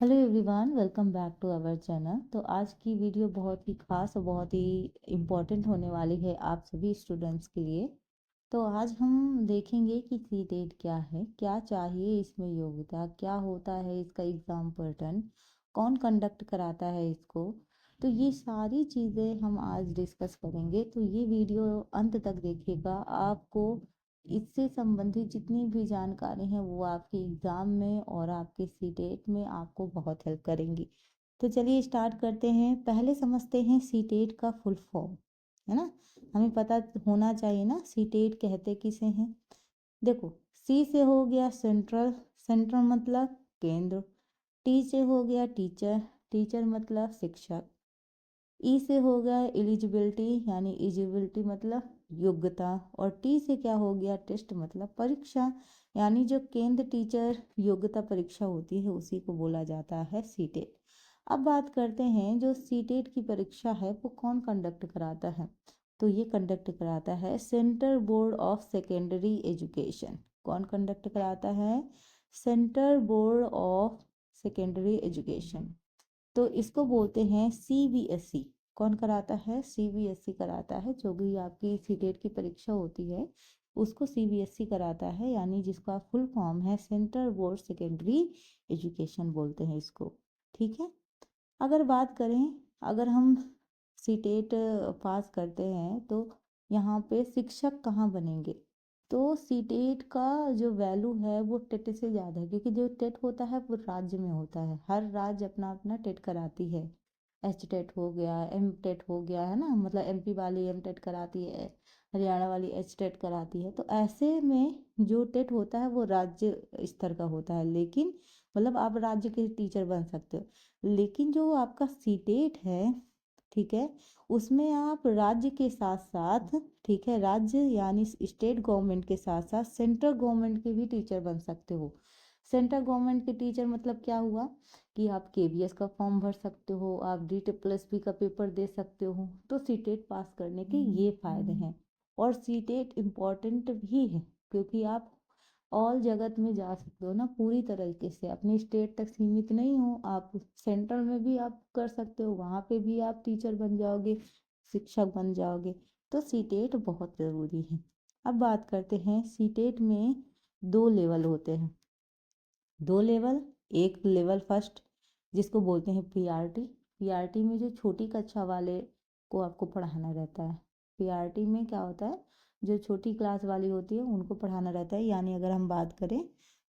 Hello everyone, welcome back to our channel. तो आज की वीडियो बहुत ही खास और बहुत ही इम्पोर्टेंट होने वाली है आप सभी स्टूडेंट्स के लिए। तो आज हम देखेंगे कि सीटेट क्या है, क्या चाहिए इसमें योग्यता, क्या होता है इसका एग्ज़ाम पैटर्न, कौन कंडक्ट कराता है इसको। तो ये सारी चीज़ें हम आज डिस्कस करेंगे। तो ये वीडियो अंत तक देखिएगा, आपको इससे संबंधित जितनी भी जानकारी है वो आपके एग्ज़ाम में और आपके सीटेट में आपको बहुत हेल्प करेंगी। तो चलिए स्टार्ट करते हैं। पहले समझते हैं सीटेट का फुल फॉर्म, है ना। हमें पता होना चाहिए ना सीटेट कहते किसे हैं। देखो, सी से हो गया सेंट्रल, सेंट्रल मतलब केंद्र। टी से हो गया टीचर, टीचर मतलब शिक्षक। ई से हो गया एलिजिबिलिटी, यानी एलिजिबिलिटी मतलब योग्यता। और टी से क्या हो गया टेस्ट मतलब परीक्षा, यानी जो केंद्र टीचर योग्यता परीक्षा होती है उसी को बोला जाता है सीटेट। अब बात करते हैं जो सीटेट की परीक्षा है वो कौन कंडक्ट कराता है। तो ये कंडक्ट कराता है central board of secondary education. कौन कंडक्ट कराता है? Central board of secondary education. तो इसको बोलते हैं सीबीएसई। कौन कराता है? सीबीएसई कराता है। जो भी आपकी सीटेट की परीक्षा होती है उसको सीबीएसई कराता है, यानी जिसका फुल फॉर्म है सेंट्रल बोर्ड सेकेंडरी एजुकेशन बोलते हैं इसको। ठीक है। अगर बात करें, अगर हम सीटेट पास करते हैं तो यहाँ पे शिक्षक कहाँ बनेंगे। तो सीटेट का जो वैल्यू है वो टेट से ज़्यादा है, क्योंकि जो टेट होता है वो राज्य में होता है। हर राज्य अपना अपना टेट कराती है। एच टेट हो गया, एम टेट हो गया, है ना। मतलब एमपी वाली एम टेट कराती है, हरियाणा वाली एच टेट कराती है। तो ऐसे में जो टेट होता है वो राज्य स्तर का होता है, लेकिन मतलब आप राज्य के टीचर बन सकते हो। लेकिन जो आपका सीटेट है, ठीक है, उसमें आप राज्य के साथ साथ, ठीक है, राज्य यानी स्टेट गवर्नमेंट के साथ साथ सेंट्रल गवर्नमेंट के भी टीचर बन सकते हो। सेंट्रल गवर्नमेंट के टीचर मतलब क्या हुआ कि आप केवीएस का फॉर्म भर सकते हो, आप डीटी प्लस बी का पेपर दे सकते हो। तो सीटेट पास करने के ये फायदे हैं। और सीटेट इम्पॉर्टेंट भी है क्योंकि आप ऑल जगत में जा सकते हो ना, पूरी तरीके से अपने स्टेट तक सीमित नहीं हो। आप सेंट्रल में भी आप कर सकते हो, वहाँ पे भी आप टीचर बन जाओगे, शिक्षक बन जाओगे। तो सीटेट बहुत ज़रूरी है। अब बात करते हैं सीटेट में दो लेवल होते हैं। दो लेवल, एक लेवल फर्स्ट जिसको बोलते हैं पीआरटी। पीआरटी में जो छोटी कक्षा वाले को आपको पढ़ाना रहता है। पीआरटी में क्या होता है, जो छोटी क्लास वाली होती है उनको पढ़ाना रहता है। यानी अगर हम बात करें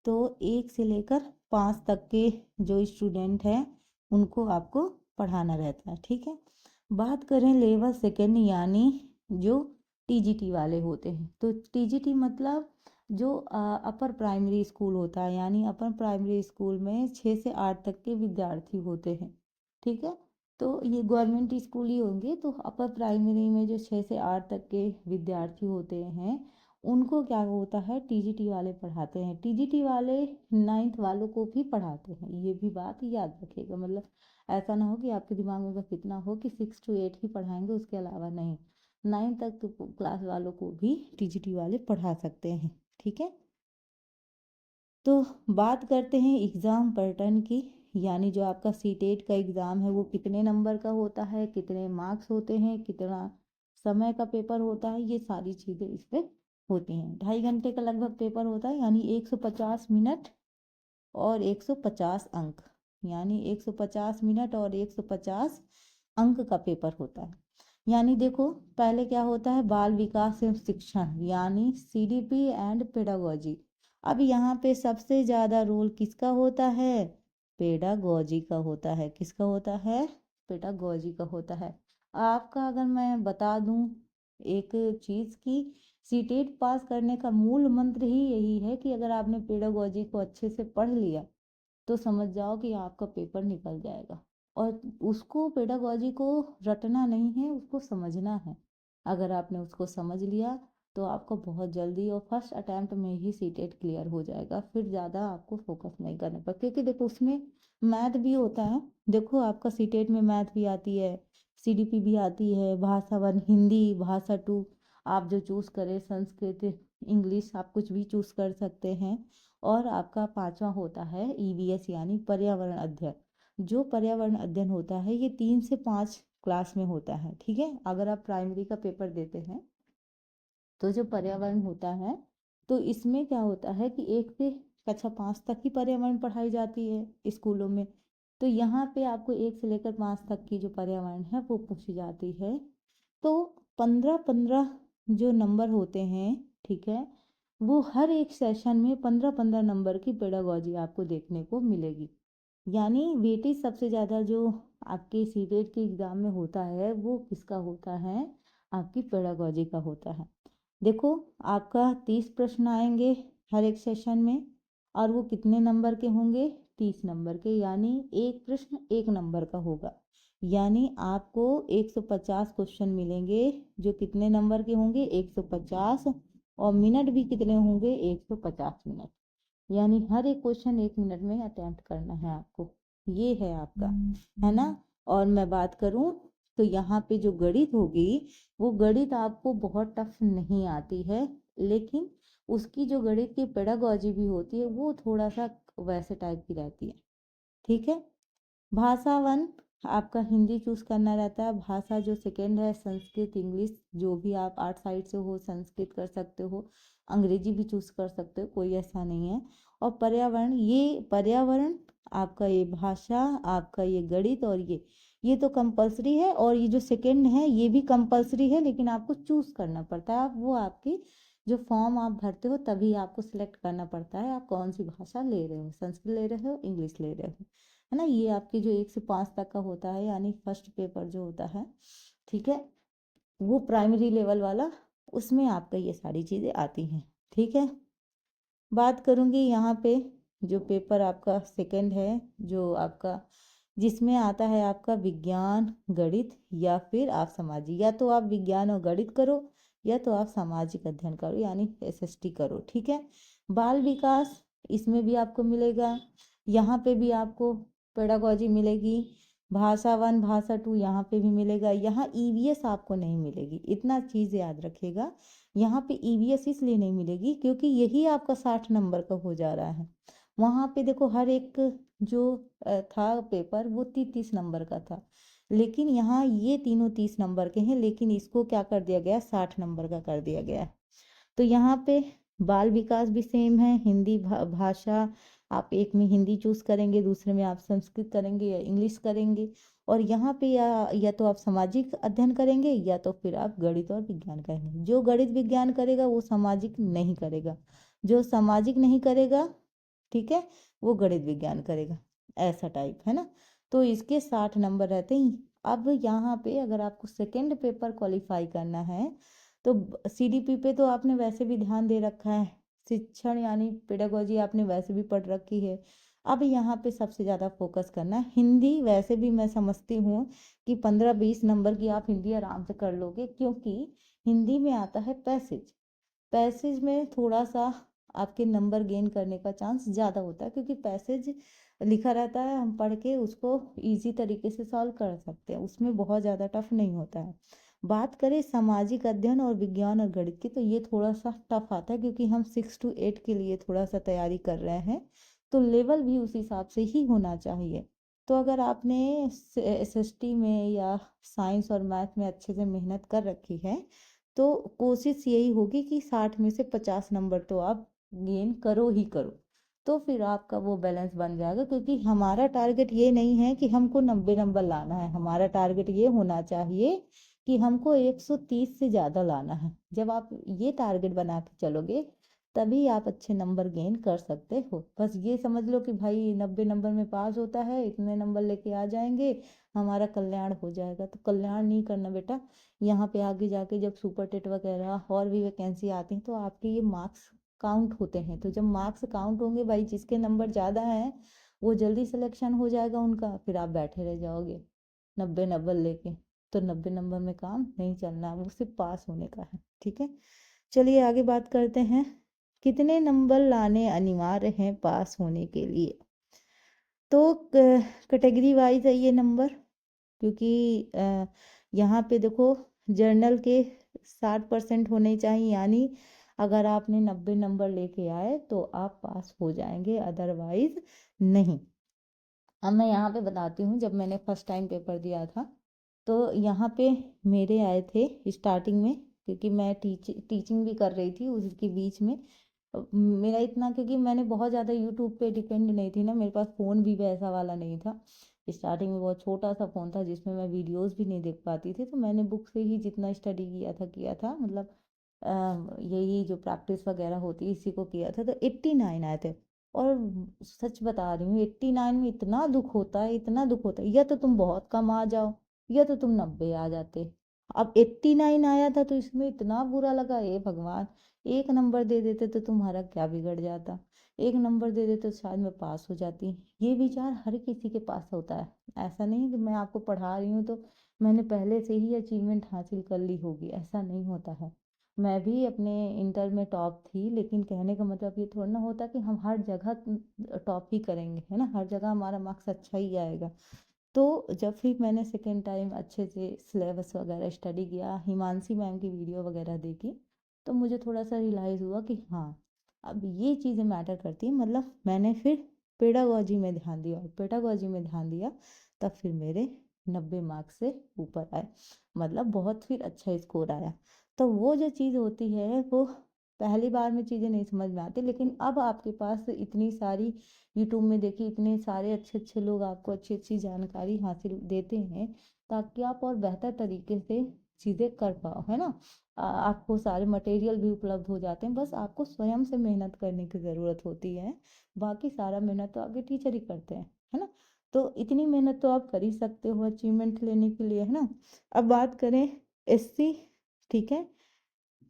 तो 1 से लेकर 5 तक के जो स्टूडेंट हैं उनको आपको पढ़ाना रहता है। ठीक है। बात करें लेवल सेकेंड, यानी जो टीजीटी वाले होते हैं। तो टीजीटी मतलब जो अपर प्राइमरी स्कूल होता है, यानी अपर प्राइमरी स्कूल में 6 से 8 तक के विद्यार्थी होते हैं। ठीक है। तो ये गवर्नमेंट स्कूल ही होंगे। तो अपर प्राइमरी में जो 6 से 8 तक के विद्यार्थी होते हैं उनको क्या होता है, टीजीटी वाले पढ़ाते हैं। टीजीटी वाले 9th वालों को भी पढ़ाते हैं, ये भी बात याद रखिएगा। मतलब ऐसा ना हो कि आपके दिमाग में बस इतना हो कि 6 to 8 ही पढ़ाएंगे, उसके अलावा नहीं। 9 तक क्लास वालों को भी टीजीटी वाले पढ़ा सकते हैं। ठीक है। तो बात करते हैं एग्ज़ाम पैटर्न की, यानी जो आपका सीटेट का एग्ज़ाम है वो कितने नंबर का होता है, कितने मार्क्स होते हैं, कितना समय का पेपर होता है, ये सारी चीज़ें इसमें होती हैं। 2.5 घंटे का लगभग पेपर होता है, यानी 150 मिनट और 150 अंक। यानी 150 मिनट और 150 अंक का पेपर होता है। यानी देखो, पहले क्या होता है, बाल विकास एवं शिक्षण यानी सीडीपी एंड पेडागोजी। अब यहाँ पे सबसे ज़्यादा रोल किसका होता है? पेडागोजी का होता है। किसका होता है? पेडागोजी का होता है। आपका अगर मैं बता दूं एक चीज़ की, सीटेट पास करने का मूल मंत्र ही यही है कि अगर आपने पेडागोजी को अच्छे से पढ़ लिया तो समझ जाओ कि आपका पेपर निकल जाएगा। और उसको पेडागोजी को रटना नहीं है, उसको समझना है। अगर आपने उसको समझ लिया तो आपको बहुत जल्दी और फर्स्ट अटैम्प्ट में ही सीटेट क्लियर हो जाएगा। फिर ज़्यादा आपको फोकस नहीं करना पड़ेगा, क्योंकि देखो उसमें मैथ भी होता है। देखो आपका सीटेट में मैथ भी आती है, सीडीपी भी आती है, भाषा 1 हिंदी, भाषा 2 आप जो चूज़ करें, संस्कृत, इंग्लिश आप कुछ भी चूज कर सकते हैं। और आपका पांचवा होता है ईवीएस यानी पर्यावरण अध्ययन। जो पर्यावरण अध्ययन होता है ये 3 से 5 क्लास में होता है, ठीक है। अगर आप प्राइमरी का पेपर देते हैं तो जो पर्यावरण होता है तो इसमें क्या होता है कि 1 से कक्षा 5 तक ही पर्यावरण पढ़ाई जाती है स्कूलों में। तो यहाँ पे आपको 1 से लेकर 5 तक की जो पर्यावरण है वो पूछी जाती है। तो 15-15 जो नंबर होते हैं, ठीक है, वो हर एक सेशन में 15-15 नंबर की पेडागोजी आपको देखने को मिलेगी। यानी वेटेज सबसे ज़्यादा जो आपके सीटेट के एग्ज़ाम में होता है वो किसका होता है, आपकी पेडागोजी का होता है। देखो, आपका 30 प्रश्न आएंगे हर एक सेशन में, और वो कितने नंबर के होंगे, 30 नंबर के, यानी एक प्रश्न 1 नंबर का होगा। यानी आपको 150 क्वेश्चन मिलेंगे जो कितने नंबर के होंगे, 150। और मिनट भी कितने होंगे, 150 मिनट। यानी हर एक क्वेश्चन 1 मिनट में अटेम्प्ट करना है आपको। ये है आपका, है ना। और मैं बात करूं तो यहाँ पे जो गणित होगी वो गणित आपको बहुत टफ नहीं आती है, लेकिन उसकी जो गणित की पेडागोजी भी होती है वो थोड़ा सा वैसे टाइप की रहती है, ठीक है। भाषा 1 आपका हिंदी चूज करना रहता है। भाषा जो सेकंड है संस्कृत, इंग्लिश, जो भी आप आर्ट साइड से हो संस्कृत कर सकते हो, अंग्रेजी भी चूज कर सकते हो, कोई ऐसा नहीं है। और पर्यावरण, ये पर्यावरण आपका, ये भाषा आपका, ये गणित, और ये तो कंपलसरी है। और ये जो सेकंड है ये भी कंपलसरी है, लेकिन आपको चूज करना पड़ता है। आप वो आपकी जो फॉर्म आप भरते हो तभी आपको सिलेक्ट करना पड़ता है आप कौन सी भाषा ले रहे हो, संस्कृत ले रहे हो, इंग्लिश ले रहे हो, है ना। ये आपकी जो 1 से 5 तक का होता है, यानी फर्स्ट पेपर जो होता है, ठीक है, वो प्राइमरी लेवल वाला, उसमें आपका ये सारी चीज़ें आती हैं, ठीक है। बात करूँगी यहाँ पे जो पेपर आपका सेकंड है, जो आपका जिसमें आता है आपका विज्ञान गणित, या फिर आप सामाजिक, या तो आप विज्ञान और गणित करो या तो आप सामाजिक अध्ययन करो यानी एसएसटी करो, ठीक है। बाल विकास, इसमें भी आपको मिलेगा, यहाँ पे भी आपको पेडागोजी मिलेगी। भाषा 1 भाषा 2 यहाँ पे भी मिलेगा। यहाँ ईवीएस आपको नहीं मिलेगी, इतना चीज़ याद रखिएगा। यहाँ पे ईवीएस इसलिए नहीं मिलेगी क्योंकि यही आपका 60 नंबर का हो जा रहा है। वहाँ पे देखो हर एक जो था पेपर वो 30 नंबर का था, लेकिन यहाँ ये तीनों 30 नंबर के हैं, लेकिन इसको क्या कर दिया गया, 60 नंबर का कर दिया गया है। तो यहाँ पे बाल विकास भी सेम है, हिंदी भाषा आप एक में हिंदी चूज करेंगे, दूसरे में आप संस्कृत करेंगे या इंग्लिश करेंगे। और यहाँ पे या तो आप सामाजिक अध्ययन करेंगे या तो फिर आप गणित और विज्ञान करेंगे। जो गणित विज्ञान करेगा वो सामाजिक नहीं करेगा, जो सामाजिक नहीं करेगा, ठीक है, वो गणित विज्ञान करेगा, ऐसा टाइप है ना। तो इसके 60 नंबर रहते हैं। अब यहाँ पे अगर आपको सेकेंड पेपर क्वालिफाई करना है तो सीडीपी पे तो आपने वैसे भी ध्यान दे रखा है, शिक्षण यानी पेडागोजी आपने वैसे भी पढ़ रखी है। अब यहाँ पे सबसे ज़्यादा फोकस करना है हिंदी। वैसे भी मैं समझती हूँ कि 15-20 नंबर की आप हिंदी आराम से कर लोगे, क्योंकि हिंदी में आता है पैसेज। पैसेज में थोड़ा सा आपके नंबर गेन करने का चांस ज़्यादा होता है, क्योंकि पैसेज लिखा रहता है, हम पढ़ के उसको इजी तरीके से सॉल्व कर सकते हैं, उसमें बहुत ज़्यादा टफ नहीं होता है। बात करें सामाजिक अध्ययन और विज्ञान और गणित की, तो ये थोड़ा सा टफ आता है क्योंकि हम 6 to 8 के लिए थोड़ा सा तैयारी कर रहे हैं, तो लेवल भी उस हिसाब से ही होना चाहिए। तो अगर आपने एसएसटी में या साइंस और मैथ में अच्छे से मेहनत कर रखी है तो कोशिश यही होगी कि 60 में से 50 नंबर तो आप गेन करो ही करो, तो फिर आपका वो बैलेंस बन जाएगा। क्योंकि हमारा टारगेट ये नहीं है कि हमको 90 नंबर लाना है, हमारा टारगेट ये होना चाहिए कि हमको 130 से ज़्यादा लाना है। जब आप ये टारगेट बना के चलोगे तभी आप अच्छे नंबर गेन कर सकते हो। बस ये समझ लो कि भाई 90 नंबर में पास होता है, इतने नंबर लेके आ जाएंगे, हमारा कल्याण हो जाएगा। तो कल्याण नहीं करना बेटा। यहाँ पे आगे जाके जब सुपर टेट वगैरह और भी वैकेंसी आती हैं तो आपके ये मार्क्स काउंट होते हैं। तो जब मार्क्स काउंट होंगे भाई, जिसके नंबर ज़्यादा हैं वो जल्दी सिलेक्शन हो जाएगा उनका, फिर आप बैठे रह जाओगे 90 नंबर लेके। तो 90 नंबर में काम नहीं चलना, वो सिर्फ पास होने का है, ठीक है। चलिए आगे बात करते हैं, कितने नंबर लाने अनिवार्य हैं पास होने के लिए। तो कैटेगरी वाइज है ये नंबर, क्योंकि यहाँ पे देखो जर्नल के 60% होने चाहिए, यानी अगर आपने 90 नंबर लेके आए तो आप पास हो जाएंगे, अदरवाइज नहीं। अब मैं यहाँ पे बताती हूँ, जब मैंने फर्स्ट टाइम पेपर दिया था तो यहाँ पे मेरे आए थे स्टार्टिंग में, क्योंकि मैं टीचिंग भी कर रही थी उसके बीच में। मेरा इतना, क्योंकि मैंने बहुत ज़्यादा यूट्यूब पे डिपेंड नहीं थी ना, मेरे पास फ़ोन भी वैसा वाला नहीं था। स्टार्टिंग में बहुत छोटा सा फ़ोन था जिसमें मैं वीडियोस भी नहीं देख पाती थी, तो मैंने बुक से ही जितना स्टडी किया था मतलब यही जो प्रैक्टिस वगैरह होती है इसी को किया था। तो 89 आए थे। और सच बता रही हूँ, 89 में इतना दुख होता है, इतना दुख होता है, या तो तुम बहुत कम आ जाओ या तो तुम 90 आ जाते। अब 89 आया था तो इसमें इतना बुरा लगा, हे भगवान, एक नंबर दे देते तो तुम्हारा क्या बिगड़ जाता, एक नंबर दे देते तो शायद मैं पास हो जाती। ये विचार हर किसी के पास होता है। ऐसा नहीं कि मैं आपको पढ़ा रही हूँ तो मैंने पहले से ही अचीवमेंट हासिल कर ली होगी, ऐसा नहीं होता है। मैं भी अपने इंटर में टॉप थी, लेकिन कहने का मतलब ये थोड़ा ना होता कि हम हर जगह टॉप ही करेंगे, है ना, हर जगह हमारा मार्क्स अच्छा ही आएगा। तो जब फिर मैंने सेकेंड टाइम अच्छे से सिलेबस वगैरह स्टडी किया, हिमांशी मैम की वीडियो वगैरह देखी, तो मुझे थोड़ा सा रियलाइज़ हुआ कि हाँ, अब ये चीज़ें मैटर करती हैं। मतलब मैंने फिर पेडागोजी में ध्यान दिया, और पेडागोजी में ध्यान दिया तब फिर मेरे 90 मार्क्स से ऊपर आए, मतलब बहुत फिर अच्छा स्कोर आया। तो वो जो चीज़ होती है वो पहली बार में चीज़ें नहीं समझ में आती, लेकिन अब आपके पास इतनी सारी यूट्यूब में देखिए, इतने सारे अच्छे अच्छे लोग आपको अच्छी अच्छी जानकारी हासिल देते हैं, ताकि आप और बेहतर तरीके से चीज़ें कर पाओ, है ना। आपको सारे मटेरियल भी उपलब्ध हो जाते हैं, बस आपको स्वयं से मेहनत करने की ज़रूरत होती है। बाकी सारा मेहनत तो आपके टीचर ही करते हैं, है ना। तो इतनी मेहनत तो आप कर ही सकते हो अचीवमेंट लेने के लिए, है ना। अब बात करें एससी, ठीक है,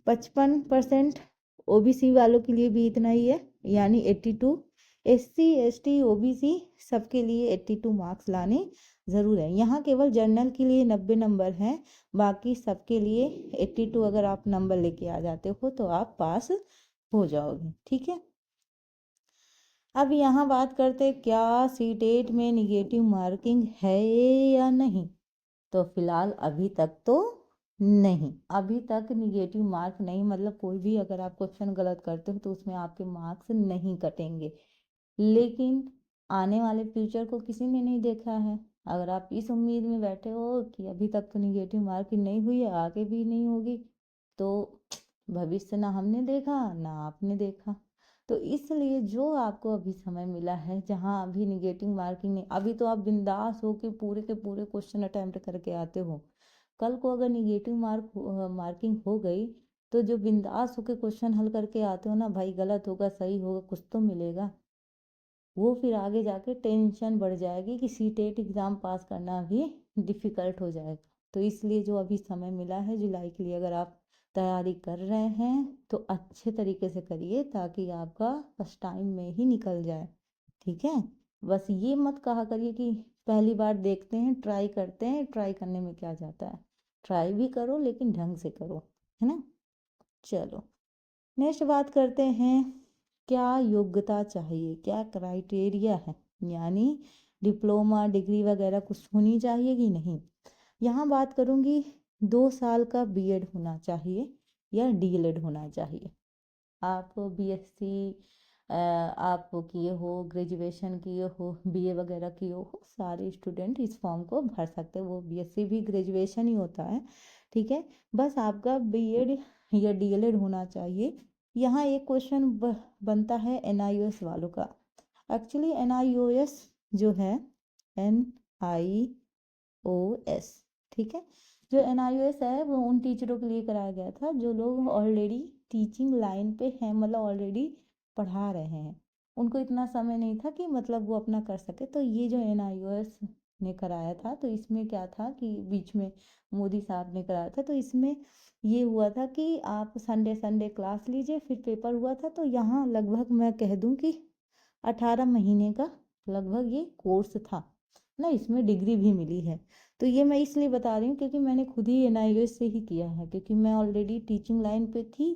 55% ओबीसी वालों के लिए भी इतना ही है, यानी 82। एससी एसटी ओबीसी सबके लिए 82 मार्क्स लाने ज़रूर है। यहाँ केवल जनरल के लिए 90 नंबर हैं, बाकी सबके लिए 82 अगर आप नंबर लेके आ जाते हो तो आप पास हो जाओगे, ठीक है। अब यहाँ बात करते हैं, क्या सीटेट में निगेटिव मार्किंग है या नहीं। तो फिलहाल अभी तक तो नहीं, अभी तक निगेटिव मार्क नहीं, मतलब कोई भी अगर आप क्वेश्चन गलत करते हो तो उसमें आपके मार्क्स नहीं कटेंगे। लेकिन आने वाले फ्यूचर को किसी ने नहीं देखा है। अगर आप इस उम्मीद में बैठे हो कि अभी तक तो निगेटिव मार्किंग नहीं हुई है, आगे भी नहीं होगी, तो भविष्य ना हमने देखा ना आपने देखा। तो इसलिए जो आपको अभी समय मिला है, जहाँ अभी निगेटिव मार्किंग नहीं, अभी तो आप बिंदास हो के पूरे क्वेश्चन अटेम्प्ट करके आते हो। कल को अगर निगेटिव मार्किंग हो गई तो जो बिंदास होके क्वेश्चन हल करके आते हो ना भाई, गलत होगा सही होगा कुछ तो मिलेगा, वो फिर आगे जाके टेंशन बढ़ जाएगी कि सीटेट एग्ज़ाम पास करना भी डिफ़िकल्ट हो जाएगा। तो इसलिए जो अभी समय मिला है जुलाई के लिए, अगर आप तैयारी कर रहे हैं तो अच्छे तरीके से करिए, ताकि आपका फर्स्ट टाइम में ही निकल जाए, ठीक है। बस ये मत कहा करिए कि पहली बार देखते हैं, ट्राई करते हैं, ट्राई करने में क्या जाता है, ट्राई भी करो लेकिन ढंग से करो, है ना। चलो नेक्स्ट बात करते हैं, क्या योग्यता चाहिए, क्या क्राइटेरिया है, यानी डिप्लोमा डिग्री वगैरह कुछ होनी चाहिए कि नहीं। यहाँ बात करूँगी, 2 साल का बीएड होना चाहिए या डीएलएड होना चाहिए। आप बीएससी आप किए हो, ग्रेजुएशन किए हो, बीए वगैरह किए हो, सारे स्टूडेंट इस फॉर्म को भर सकते हैं। वो बीएससी भी ग्रेजुएशन ही होता है, ठीक है। बस आपका बीएड या डीएलएड होना चाहिए। यहाँ एक क्वेश्चन बनता है एनआईओएस वालों का। एक्चुअली एनआईओएस जो है, एनआईओएस, ठीक है, जो एनआईओएस है वो उन टीचरों के लिए कराया गया था जो लोग ऑलरेडी टीचिंग लाइन पे हैं, मतलब ऑलरेडी पढ़ा रहे हैं। उनको इतना समय नहीं था कि मतलब वो अपना कर सके। तो ये जो एनआईओएस ने कराया था, तो इसमें क्या था कि बीच में मोदी साहब ने कराया था, तो इसमें ये हुआ था कि आप संडे संडे क्लास लीजिए, फिर पेपर हुआ था। तो यहाँ लगभग मैं कह दूँ कि 18 महीने का लगभग ये कोर्स था ना, इसमें डिग्री भी मिली है। तो ये मैं इसलिए बता रही हूँ क्योंकि मैंने खुद ही एनआईओएस से ही किया है, क्योंकि मैं ऑलरेडी टीचिंग लाइन पे थी।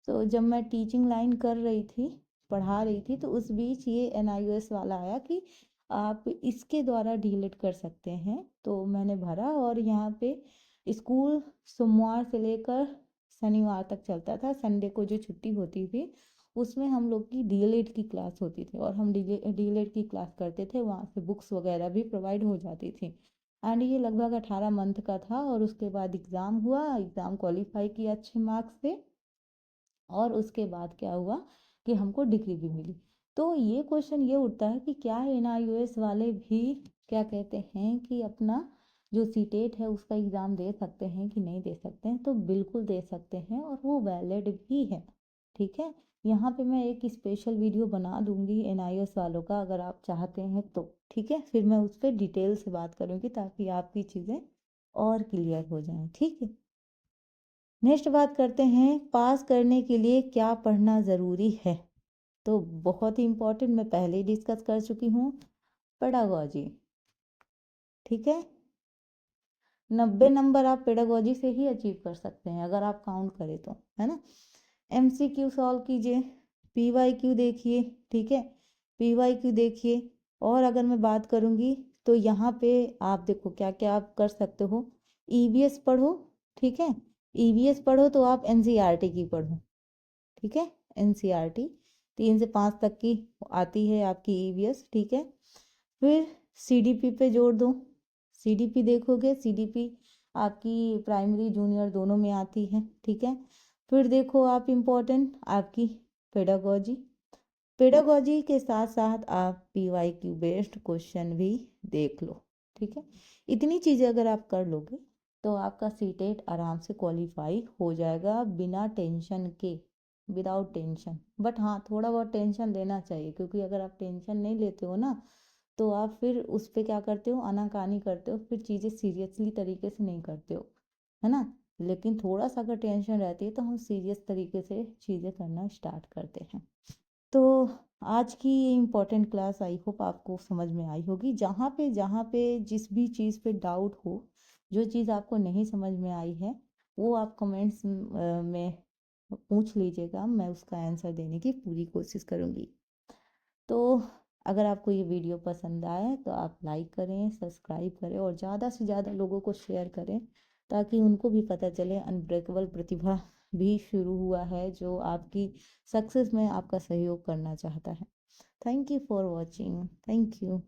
तो जब मैं टीचिंग लाइन कर रही थी, पढ़ा रही थी, तो उस बीच ये एनआईओएस वाला आया कि आप इसके द्वारा डीलेट कर सकते हैं। तो मैंने भरा, और यहाँ पे स्कूल सोमवार से लेकर शनिवार तक चलता था। संडे को जो छुट्टी होती थी उसमें हम लोग की डीएलएड की क्लास होती थी, और हम डीएलएड की क्लास करते थे। वहाँ से बुक्स वगैरह भी प्रोवाइड हो जाती थी। एंड ये लगभग 18 मंथ का था, और उसके बाद एग्ज़ाम हुआ, एग्ज़ाम क्वालिफाई किया अच्छे मार्क्स से, और उसके बाद क्या हुआ कि हमको डिग्री भी मिली। तो ये क्वेश्चन ये उठता है कि क्या एनआईओएस वाले भी क्या कहते हैं कि अपना जो सीटेट है उसका एग्ज़ाम दे सकते हैं कि नहीं दे सकते हैं? तो बिल्कुल दे सकते हैं, और वो वैलिड भी है। ठीक है, यहाँ पे मैं एक स्पेशल वीडियो बना दूंगी एनआईओएस वालों का, अगर आप चाहते हैं तो। ठीक है, फिर मैं उस पर डिटेल से बात करूँगी ताकि आपकी चीज़ें और क्लियर हो जाएं। ठीक है, नेक्स्ट बात करते हैं, पास करने के लिए क्या पढ़ना ज़रूरी है। तो बहुत ही इम्पोर्टेंट, मैं पहले ही डिस्कस कर चुकी हूँ, पेडागोजी। ठीक है, 90 नंबर आप पेडागोजी से ही अचीव कर सकते हैं अगर आप काउंट करें तो, है ना। एमसीक्यू सॉल्व कीजिए, पीवाईक्यू देखिए। ठीक है, पीवाईक्यू देखिए। और अगर मैं बात करूँगी तो यहाँ पे आप देखो क्या क्या आप कर सकते हो। ईवीएस पढ़ो। ठीक है, ईवीएस पढ़ो तो आप एनसीईआरटी की पढ़ो। ठीक है, एनसीईआरटी 3 से 5 तक की आती है आपकी ईवीएस। ठीक है, फिर सीडीपी पे जोड़ दो। सीडीपी देखोगे, सीडीपी आपकी प्राइमरी जूनियर दोनों में आती है। ठीक है, फिर देखो आप इम्पोर्टेंट आपकी पेडागोजी। पेडागोजी के साथ साथ आप पीवाईक्यू बेस्ड क्वेश्चन भी देख लो। ठीक है, इतनी चीज़ें अगर आप कर लोगे तो आपका सीटेट आराम से क्वालिफाई हो जाएगा बिना टेंशन के, विदाउट टेंशन। बट हाँ, थोड़ा बहुत टेंशन लेना चाहिए, क्योंकि अगर आप टेंशन नहीं लेते हो ना तो आप फिर उस पर क्या करते हो, आनाकानी करते हो, फिर चीज़ें सीरियसली तरीके से नहीं करते हो, है ना। लेकिन थोड़ा सा अगर टेंशन रहती है तो हम सीरियस तरीके से चीज़ें करना स्टार्ट करते हैं। तो आज की ये इम्पोर्टेंट क्लास आई होप आपको समझ में आई होगी। जहाँ पे जिस भी चीज़ पे डाउट हो, जो चीज़ आपको नहीं समझ में आई है, वो आप कमेंट्स में पूछ लीजिएगा, मैं उसका आंसर देने की पूरी कोशिश करूँगी। तो अगर आपको ये वीडियो पसंद आए तो आप लाइक करें, सब्सक्राइब करें, और ज़्यादा से ज़्यादा लोगों को शेयर करें, ताकि उनको भी पता चले अनब्रेकेबल प्रतिभा भी शुरू हुआ है, जो आपकी सक्सेस में आपका सहयोग करना चाहता है। Thank you for watching. Thank you.